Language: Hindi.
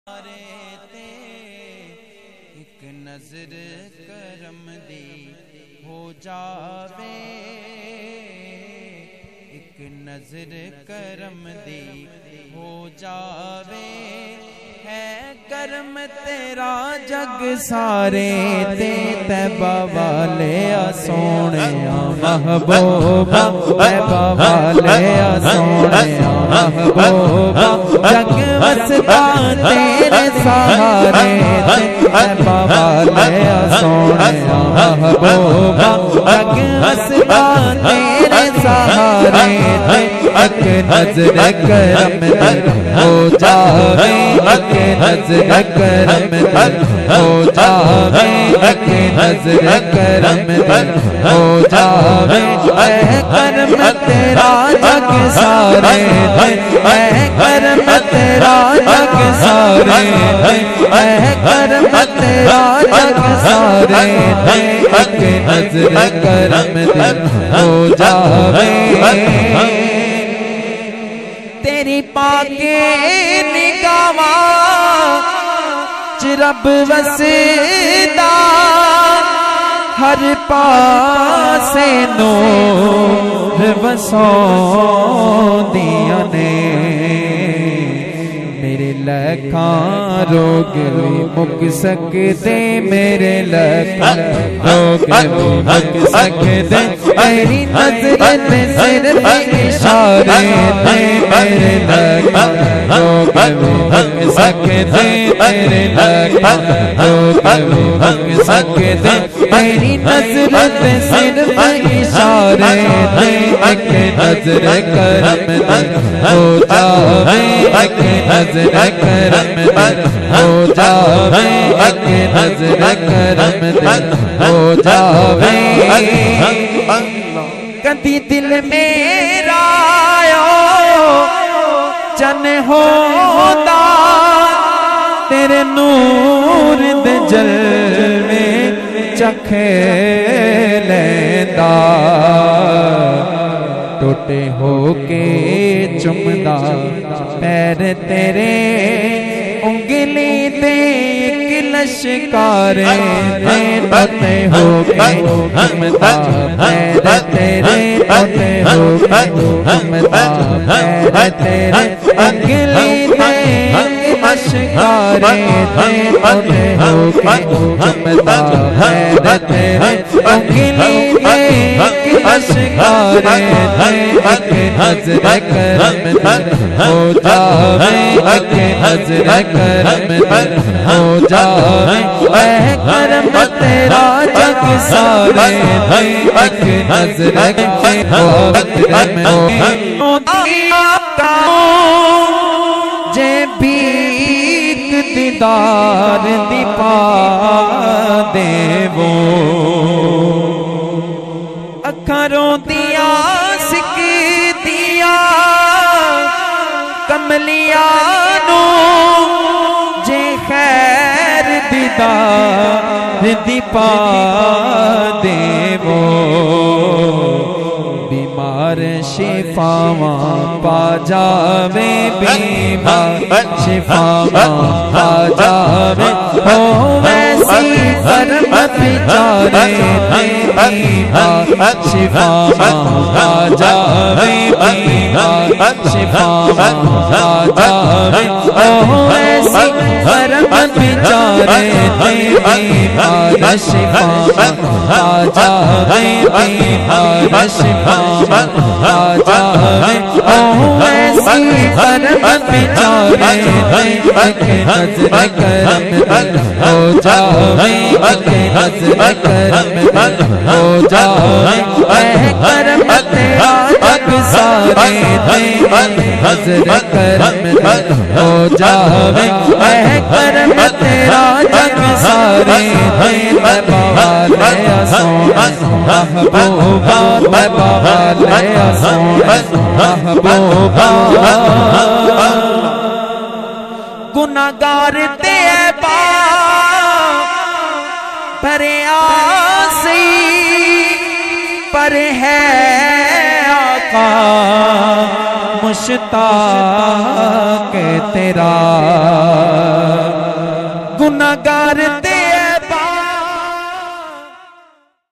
एक नजर करम दी हो जावे, एक नजर करम दी हो जावे, है करम तेरा जग सारे ते तैबा वाले सोने महबूबा, तैबा वाले सोने महबूबा, जग वसता तेरे सहारे ते तैबा वाले सोने महबूबा, जग वसता तेरे सहारे ते एक नजर करम दी हो जावे, एक नजर करम दी हो जावे, एक नजर करम दी हो जावे, ऐ करम तेरा जग सारे ते, ऐ करम तेरा जग सारे ते, ऐ करम तेरा जग सारे ते, एक नजर करम दी हो जावे। तेरी पाके निगाहां च रब वसदा, हर पासे नूर वसौंदियां ने, मेरे लखां रोग भी मुक सकदे, मेरे लखां रोग भी मुक सकदे, तेरी नज़र ते सिर्फ इशारे ते, मेरे लखां रोग भी मुक सकदे, तेरे लखां रोग भी मुक सकदे, तेरी नज़र ते सिर्फ इशारे ते, एक नज़र करम दी हो जावे, एक नज़र करम दी हो जावे, एक नज़र करम दी हो जावे। कदी दिल मेरा चन होंदा, तेरे नूर दे जलवे चख लैंदा, टोटे होके चुमदा पैर तेरे, उंगली ते एक लश्कारे ते, टोटे होके चुमदा पैर तेरे, टोटे होके चुमदा पैर तेरे, उंगली ते लश्कारे ते, टोटे होके चुमदा पैर तेरे, उंगली ते लश्कारे ते, एक नजर करम दी हो जावे, एक नजर करम दी हो जावे, ऐ करम तेरा जग सारे ते, एक नजर करम जे भीख दीदार दी पा देवो, अखां रोंदियां सिकदियां कमलियां नू, जे खैर दीदार दी पा देवो, बीमार शिफावां पा जावे, बीमार शिफावां पा जावे, हो वैसी करम बिचारे ते, बीमार शिफावां पा जावे, बीमार शिफावां पा जावे, हो वैसी करम बिचारे ते, बीमार शिफावां पा जावे, बीमार शिफावां पा जावे, हो वैसी करम बिचारे ते, एक नजर करम दी हो जावे, एक नजर करम दी हो जावे, ऐ करम तेरा जग सारे ते, एक नजर करम दी हो जावे, ऐ करम तेरा जग सारे ते, तैबा वाले सोने महबूबा, तैबा वाले सोने महबूबा, गुनाहगार ते ऐबा भरे आसी, पर है आका मुश्ताक तेरा। गुनहगार